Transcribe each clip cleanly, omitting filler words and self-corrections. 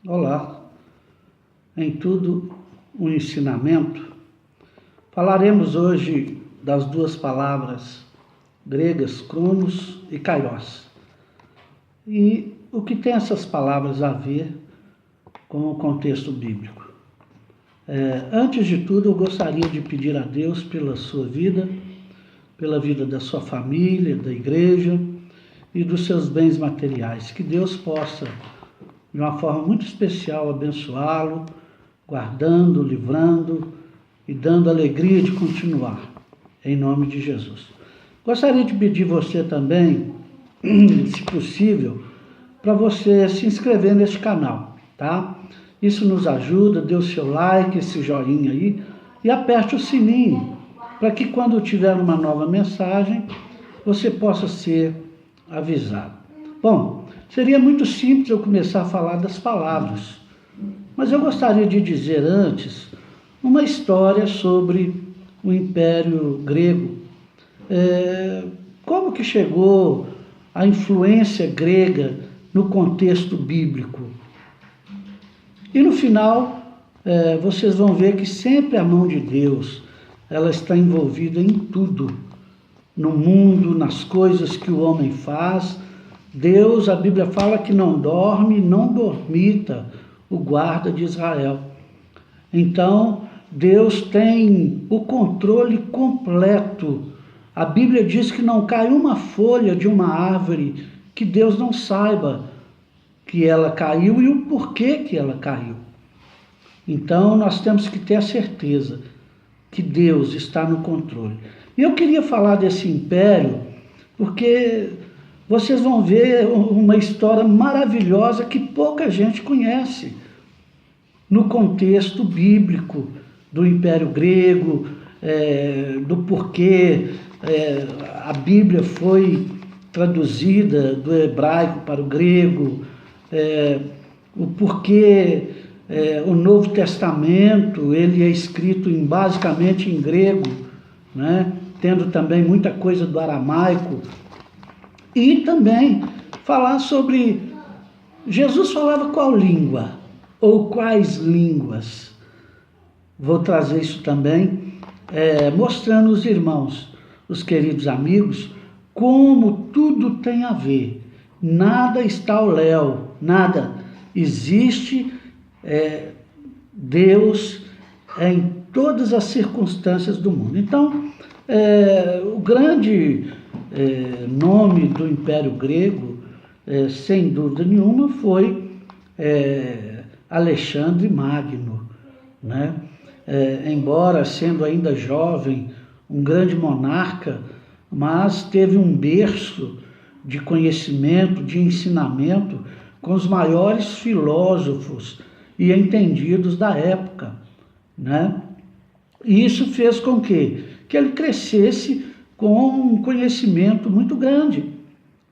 Olá, em tudo um ensinamento. Falaremos hoje das duas palavras gregas, cronos e kairos. E o que tem essas palavras a ver com o contexto bíblico? Antes de tudo, eu gostaria de pedir a Deus pela sua vida, pela vida da sua família, da igreja e dos seus bens materiais. Que Deus possa, de uma forma muito especial, abençoá-lo, guardando, livrando e dando alegria de continuar, em nome de Jesus. Gostaria de pedir você também, se possível, para você se inscrever neste canal, tá? Isso nos ajuda, dê o seu like, esse joinha aí, e aperte o sininho, para que quando tiver uma nova mensagem, você possa ser avisado. Bom, seria muito simples eu começar a falar das palavras, mas eu gostaria de dizer antes uma história sobre o Império Grego. Como que chegou a influência grega no contexto bíblico? E no final, vocês vão ver que sempre a mão de Deus, ela está envolvida em tudo, no mundo, nas coisas que o homem faz. Deus, a Bíblia fala que não dorme, não dormita o guarda de Israel. Então, Deus tem o controle completo. A Bíblia diz que não cai uma folha de uma árvore que Deus não saiba que ela caiu e o porquê que ela caiu. Então, nós temos que ter a certeza que Deus está no controle. E eu queria falar desse império porque vocês vão ver uma história maravilhosa que pouca gente conhece no contexto bíblico do Império Grego, do porquê a Bíblia foi traduzida do hebraico para o grego, o porquê o Novo Testamento ele é escrito basicamente em grego, né? Tendo também muita coisa do aramaico, e também falar sobre Jesus falava qual língua ou quais línguas. Vou trazer isso também, mostrando os irmãos, os queridos amigos, como tudo tem a ver. Nada está ao léu, nada. Existe Deus em todas as circunstâncias do mundo. Então, o grande nome do Império Grego, sem dúvida nenhuma, foi Alexandre Magno, né? Embora sendo ainda jovem, um grande monarca, mas teve um berço de conhecimento, de ensinamento com os maiores filósofos e entendidos da época, né? E isso fez com que ele crescesse com um conhecimento muito grande,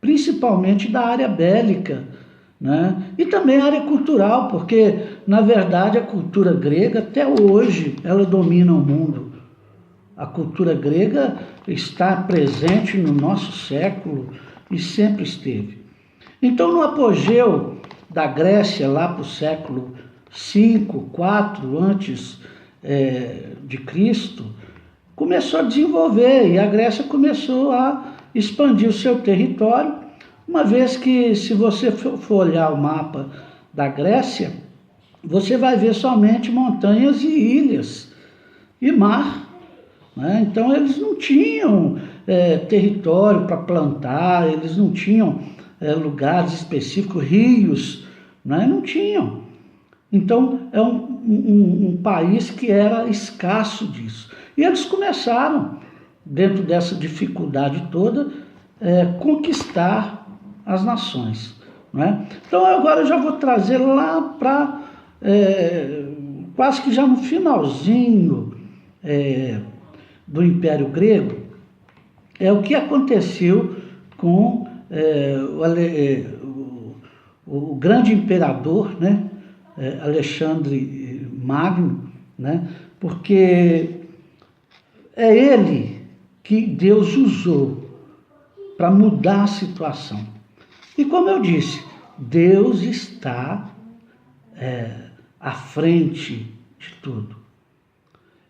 principalmente da área bélica, né? E também a área cultural, porque, na verdade, a cultura grega, até hoje, ela domina o mundo. A cultura grega está presente no nosso século e sempre esteve. Então, no apogeu da Grécia, lá para o século V, IV antes de Cristo, começou a desenvolver, e a Grécia começou a expandir o seu território, uma vez que, se você for olhar o mapa da Grécia, você vai ver somente montanhas e ilhas e mar, né? Então eles não tinham território para plantar, eles não tinham lugares específicos, rios, né? Não tinham. Então é um país que era escasso disso. E eles começaram, dentro dessa dificuldade toda, conquistar as nações, né? Então agora eu já vou trazer lá para quase que já no finalzinho do Império Grego, o que aconteceu com o grande imperador, né? Alexandre Magno, né? Porque é ele que Deus usou para mudar a situação. E como eu disse, Deus está à frente de tudo.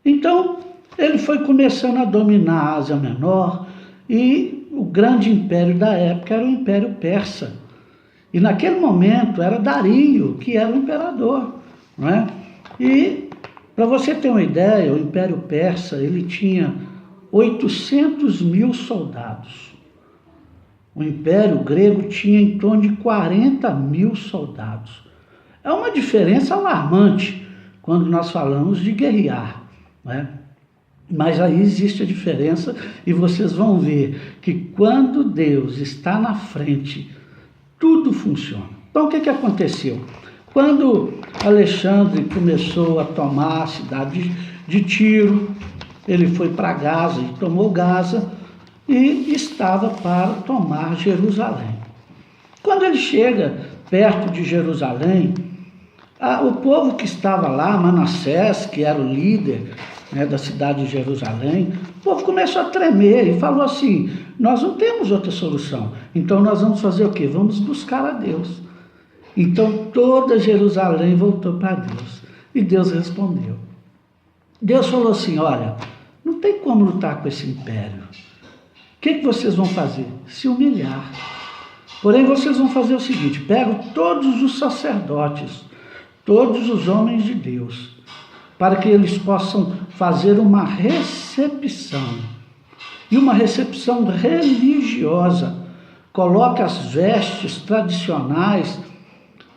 Então, ele foi começando a dominar a Ásia Menor, e o grande império da época era o Império Persa. E naquele momento era Dario que era o imperador, não é? E, para você ter uma ideia, o Império Persa ele tinha 800 mil soldados. O Império Grego tinha em torno de 40 mil soldados. É uma diferença alarmante quando nós falamos de guerrear, né? Mas aí existe a diferença, e vocês vão ver que quando Deus está na frente, tudo funciona. Então o que aconteceu? Quando Alexandre começou a tomar a cidade de Tiro, ele foi para Gaza e tomou Gaza e estava para tomar Jerusalém. Quando ele chega perto de Jerusalém, o povo que estava lá, Manassés, que era o líder, né, da cidade de Jerusalém, o povo começou a tremer e falou assim: nós não temos outra solução, então nós vamos fazer o quê? Vamos buscar a Deus. Então toda Jerusalém voltou para Deus, e Deus respondeu. Deus falou assim: olha, não tem como lutar com esse império. O que vocês vão fazer? Se humilhar. Porém vocês vão fazer o seguinte: pegam todos os sacerdotes, todos os homens de Deus, para que eles possam fazer uma recepção, e uma recepção religiosa. Coloque as vestes tradicionais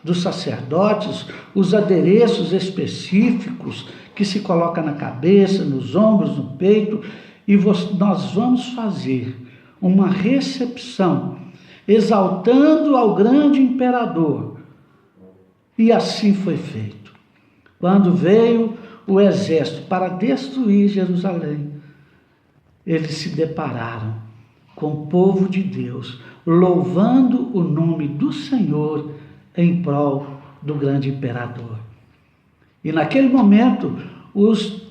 dos sacerdotes, os adereços específicos que se coloca na cabeça, nos ombros, no peito, e nós vamos fazer uma recepção, exaltando ao grande imperador. E assim foi feito. Quando veio o exército para destruir Jerusalém, eles se depararam com o povo de Deus, louvando o nome do Senhor em prol do grande imperador. E naquele momento, os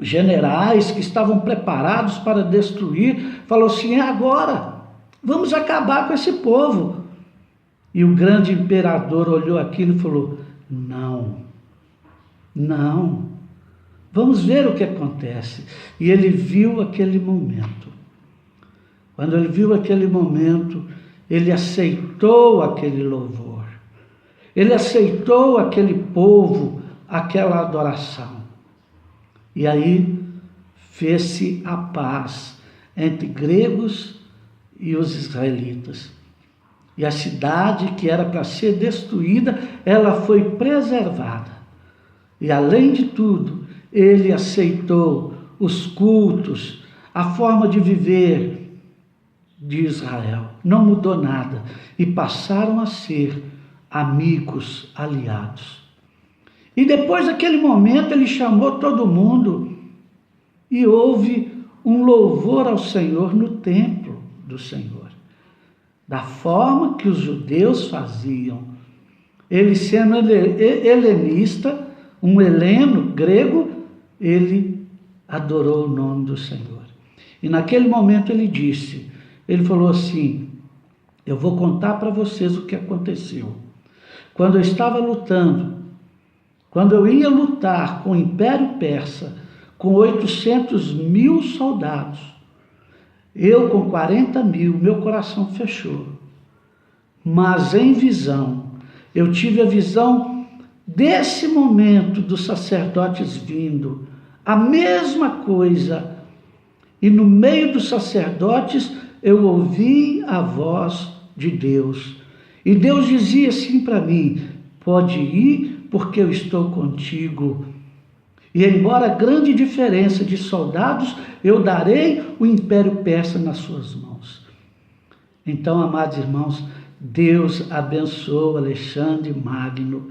generais que estavam preparados para destruir, falaram assim: é agora, vamos acabar com esse povo. E o grande imperador olhou aquilo e falou: não, vamos ver o que acontece. E ele viu aquele momento. Quando ele viu aquele momento, ele aceitou aquele louvor. Ele aceitou aquele povo, aquela adoração. E aí fez-se a paz entre gregos e os israelitas. E a cidade que era para ser destruída, ela foi preservada. E além de tudo, ele aceitou os cultos, a forma de viver de Israel. Não mudou nada. E passaram a ser amigos, aliados. E depois daquele momento ele chamou todo mundo e houve um louvor ao Senhor no templo do Senhor. Da forma que os judeus faziam. Ele sendo helenista, um heleno grego, ele adorou o nome do Senhor. E naquele momento ele falou assim: eu vou contar para vocês o que aconteceu. Quando eu estava lutando, quando eu ia lutar com o Império Persa, com 800 mil soldados, eu com 40 mil, meu coração fechou. Mas em visão, eu tive a visão desse momento dos sacerdotes vindo, a mesma coisa. E no meio dos sacerdotes eu ouvi a voz de Deus. E Deus dizia assim para mim: pode ir, porque eu estou contigo. E embora a grande diferença de soldados, eu darei o Império Persa nas suas mãos. Então, amados irmãos, Deus abençoou Alexandre Magno.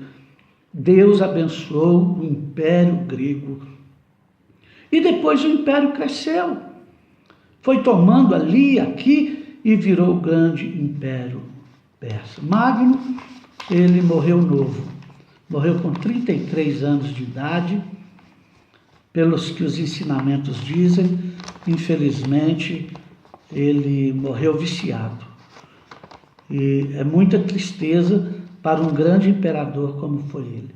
Deus abençoou o Império Grego. E depois o Império cresceu. Foi tomando ali, aqui, e virou o grande Império Persa. Magno, ele morreu novo. Morreu com 33 anos de idade. Pelos que os ensinamentos dizem, infelizmente, ele morreu viciado. E é muita tristeza para um grande imperador como foi ele.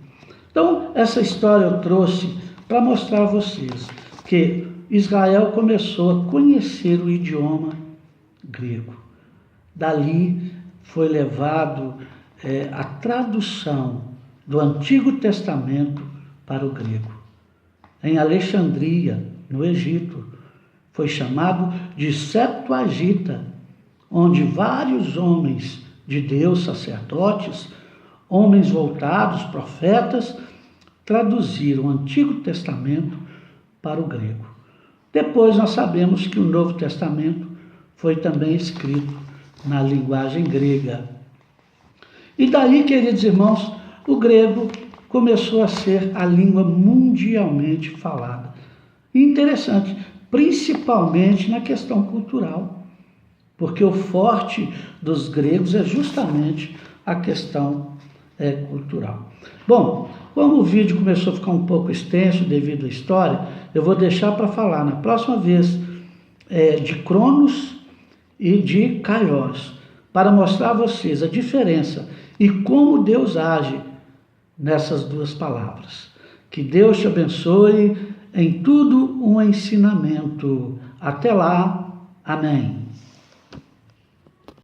Então, essa história eu trouxe para mostrar a vocês que Israel começou a conhecer o idioma grego. Dali foi levado a tradução do Antigo Testamento para o grego. Em Alexandria, no Egito, foi chamado de Septuaginta, onde vários homens de Deus, sacerdotes, homens voltados, profetas, traduziram o Antigo Testamento para o grego. Depois nós sabemos que o Novo Testamento foi também escrito na linguagem grega. E daí, queridos irmãos, o grego começou a ser a língua mundialmente falada. E interessante, principalmente na questão cultural, porque o forte dos gregos é justamente a questão cultural. Bom, como o vídeo começou a ficar um pouco extenso devido à história, eu vou deixar para falar na próxima vez de Cronos e de Kairos, para mostrar a vocês a diferença e como Deus age nessas duas palavras. Que Deus te abençoe, em tudo um ensinamento. Até lá, amém.